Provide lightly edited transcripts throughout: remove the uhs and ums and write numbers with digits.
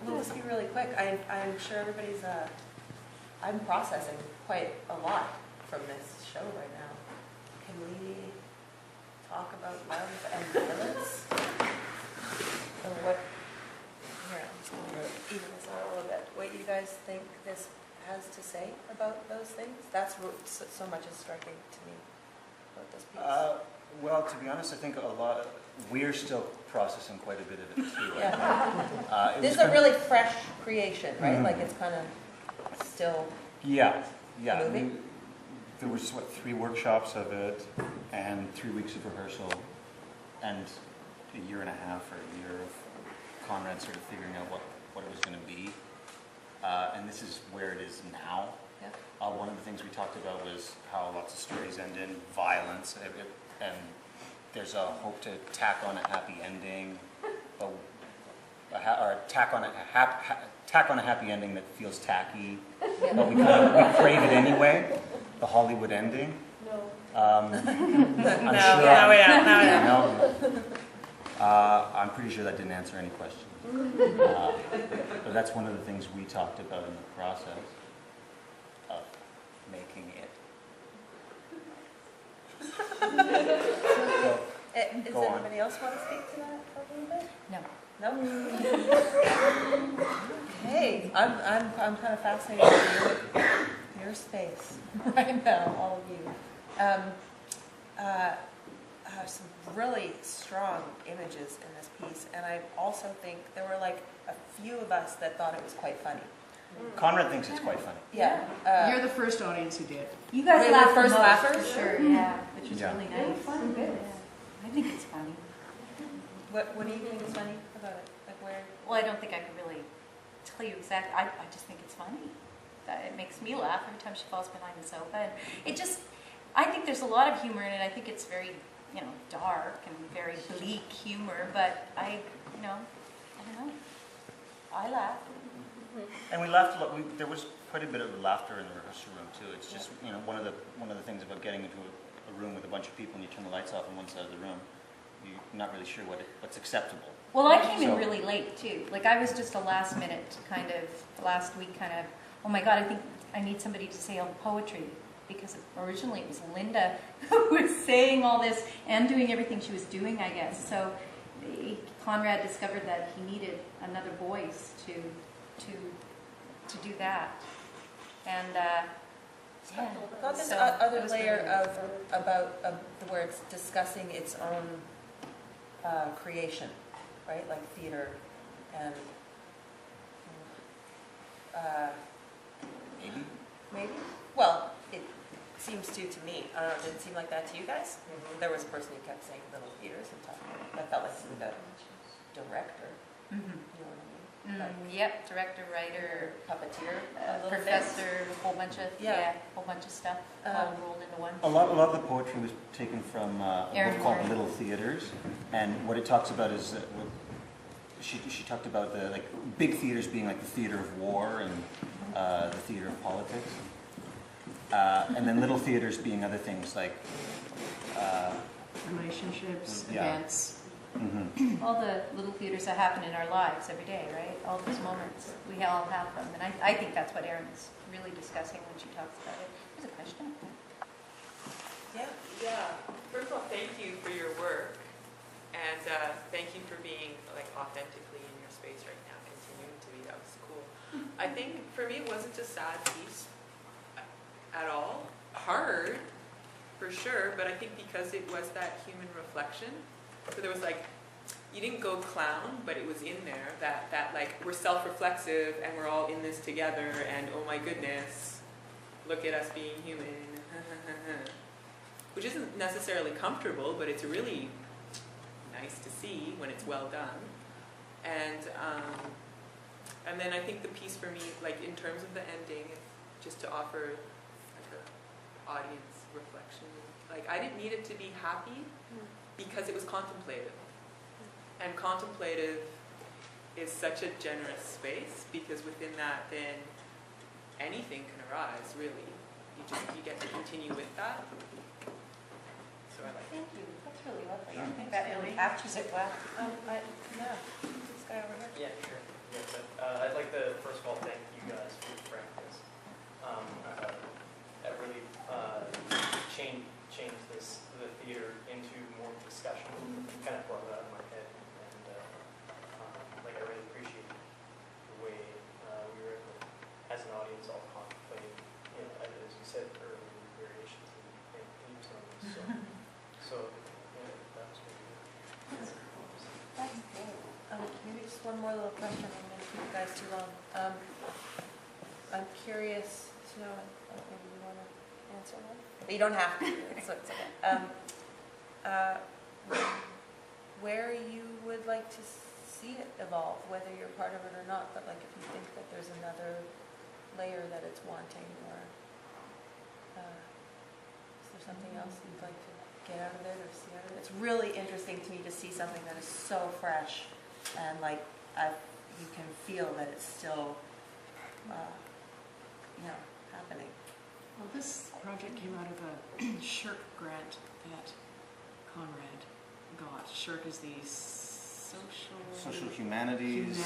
We'll just be really quick. I'm sure everybody's, I'm processing quite a lot from this show right now. Can we talk about love and violence? Or what, here, I'm just going to even this out a little bit. What you guys think this has to say about those things? That's what so much is striking to me about this piece. Well, to be honest, I think we're still processing quite a bit of it too. Yeah. This is a really fresh creation, right? Mm-hmm. Like it's kind of still moving. There was, 3 workshops of it, and 3 weeks of rehearsal, and a year and a half or a year of Conrad sort of figuring out what it was going to be. And this is where it is now. Yeah. One of the things we talked about was how lots of stories end in violence, and there's a hope to tack on a happy ending, or tack on a happy ending that feels tacky, yeah. But we crave it anyway. The Hollywood ending. No. I'm pretty sure that didn't answer any questions. But that's one of the things we talked about in the process of making it. Does anybody else want to speak to that for a little bit? No. No? Okay. I'm kind of fascinated with your space right now, all of you. Some really strong images in this piece, and I also think there were like a few of us that thought it was quite funny. Conrad thinks it's quite funny. Yeah. You're the first audience who did. You guys were laughed the first most, laughers? for sure, yeah, which was really nice. Fun. Good. Yeah. I think it's funny. What do you think is funny about it? Like where? Well, I don't think I could really tell you exactly. I just think it's funny. That it makes me laugh every time she falls behind the sofa. And it just, I think there's a lot of humor in it. I think it's very, dark and very bleak humor. But I don't know. I laughed. And we laughed a lot. There was quite a bit of laughter in the rehearsal room too. It's just, one of the things about getting into a room with a bunch of people and you turn the lights off on one side of the room, you're not really sure what's acceptable. Well, I came in really late too. Like I was just a last minute last week oh my God, I think I need somebody to say all the poetry, because originally it was Linda who was saying all this and doing everything she was doing, I guess. So Conrad discovered that he needed another voice to do that. And Got this other layer where it's discussing its own creation, right? Like theater and maybe. Well, it seems to me. I don't know. Did it seem like that to you guys? Mm-hmm. There was a person who kept saying little theaters and talking. That felt like the director. Mm-hmm. You know what I mean? Yep, director, writer, puppeteer, professor, a whole bunch of stuff all rolled into one. A lot of the poetry was taken from a book called Little Theaters, and what it talks about is that she talked about the big theaters being like the theater of war and the theater of politics, and then little theaters being other things like relationships, events. Mm-hmm. All the little theaters that happen in our lives every day, right? All those moments, we all have them. And I think that's what Erin's really discussing when she talks about it. There's a question. Yeah. First of all, thank you for your work. And thank you for being authentically in your space right now, continuing to be. That was cool. I think for me it wasn't a sad piece at all. Hard, for sure, but I think because it was that human reflection. So there was you didn't go clown, but it was in there that we're self-reflexive and we're all in this together and oh my goodness, look at us being human, which isn't necessarily comfortable, but it's really nice to see when it's well done. And then I think the piece for me, in terms of the ending, just to offer an audience reflection, I didn't need it to be happy. Because it was contemplative. And contemplative is such a generous space, because within that then anything can arise, really. You get to continue with that. So I like it. Thank you. That's really lovely. I think that really captures it well. This guy over here. Yeah, sure. Yeah, but, I'd like to first of all thank you guys for your practice. That really changed the theater into more discussion. Kind of brought it out of my head, and like I really appreciate the way we were able, as an audience, all contemplate, you know, as you said earlier, variations and themes on this. So yeah, that was really good. That's great. Maybe just one more little question. I'm going to keep you guys too long. I'm curious to know, maybe you want to answer one? But you don't have to. It's okay. Where you would like to see it evolve, whether you're part of it or not, but like if you think that there's another layer that it's wanting, or is there something else you'd like to get out of it or see out of it? It's really interesting to me to see something that is so fresh and like you can feel that it's still happening. Well, this project came out of a SHIRK grant that Conrad got. SHIRK is the Social humanities.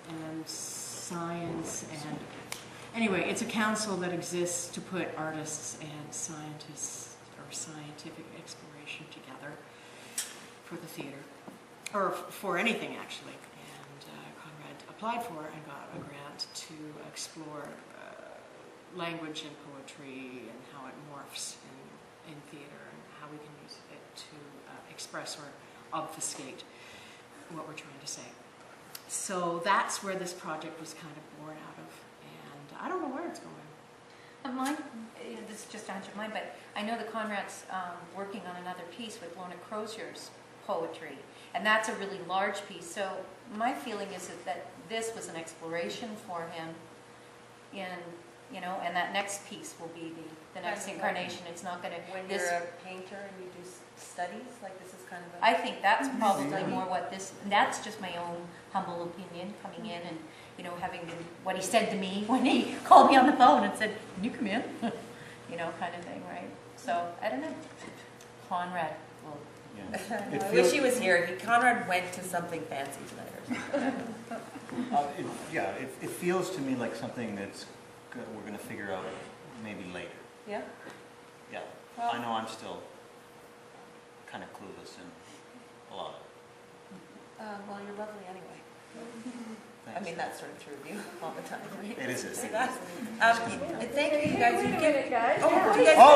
And science, and anyway, it's a council that exists to put artists and scientists or scientific exploration together for the theater, or for anything actually. And Conrad applied for it and got a grant to explore language and poetry and how it morphs in theater, and how we can use it to express or obfuscate what we're trying to say. So that's where this project was kind of born out of, and I don't know where it's going. Mine, this just answered mine, but I know that Conrad's working on another piece with Lorna Crozier's poetry, and that's a really large piece. So my feeling is that this was an exploration for him and that next piece will be the next incarnation. It's not going to... When you're a painter and you do studies, like this is kind of a... I think that's probably more what this... That's just my own humble opinion, coming in and, having been what he said to me when he called me on the phone and said, "Can you come in?" Kind of thing, right? So, I don't know. Conrad. Well, Yeah. I wish he was here. Conrad went to something fancy tonight or something. It feels to me like something that's we're going to figure out maybe later. Yeah? Yeah. Well, I know I'm still kind of clueless in a lot of it. well, you're lovely anyway. Thanks. I mean, that's sort of true of you all the time, right? It is. See that? Thank you guys. Wait a minute, guys. Oh, You're what do putting you it guys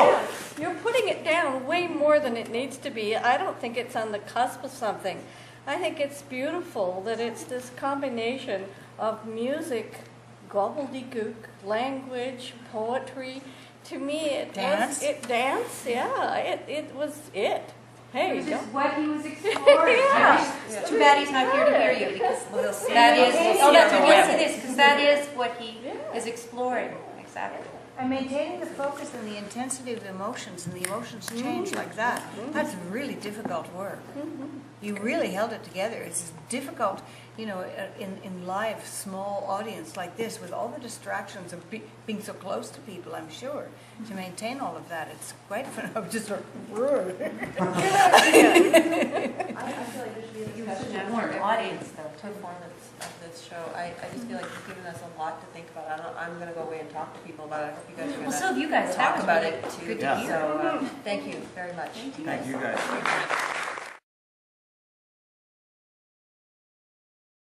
down. You're putting it down way more than it needs to be. I don't think it's on the cusp of something. I think it's beautiful that it's this combination of music, gobbledygook, language, poetry. To me, it Dance? was it was it. Hey, this is don't. what he was exploring. Yeah. It's too bad he's not here to hear you, because We'll see. that is... We'll Oh, see that's on what the we'll web. see this, because that is what he Yeah. is exploring. Exactly. And maintaining the focus and the intensity of the emotions, and the emotions change like that. That's really difficult work. You really held it together. It's difficult, in live, small audience like this, with all the distractions of being so close to people, I'm sure, to maintain all of that. It's quite fun. I'm just sort of... I feel like there should be a discussion More after audience, though. performance of this show. I just feel like you've given us a lot to think about. I'm going to go away and talk to people about it. I hope you guys are going Well, so have you guys. to talk That was about really it too. good to Yeah. hear. So thank you very much. Thank you guys.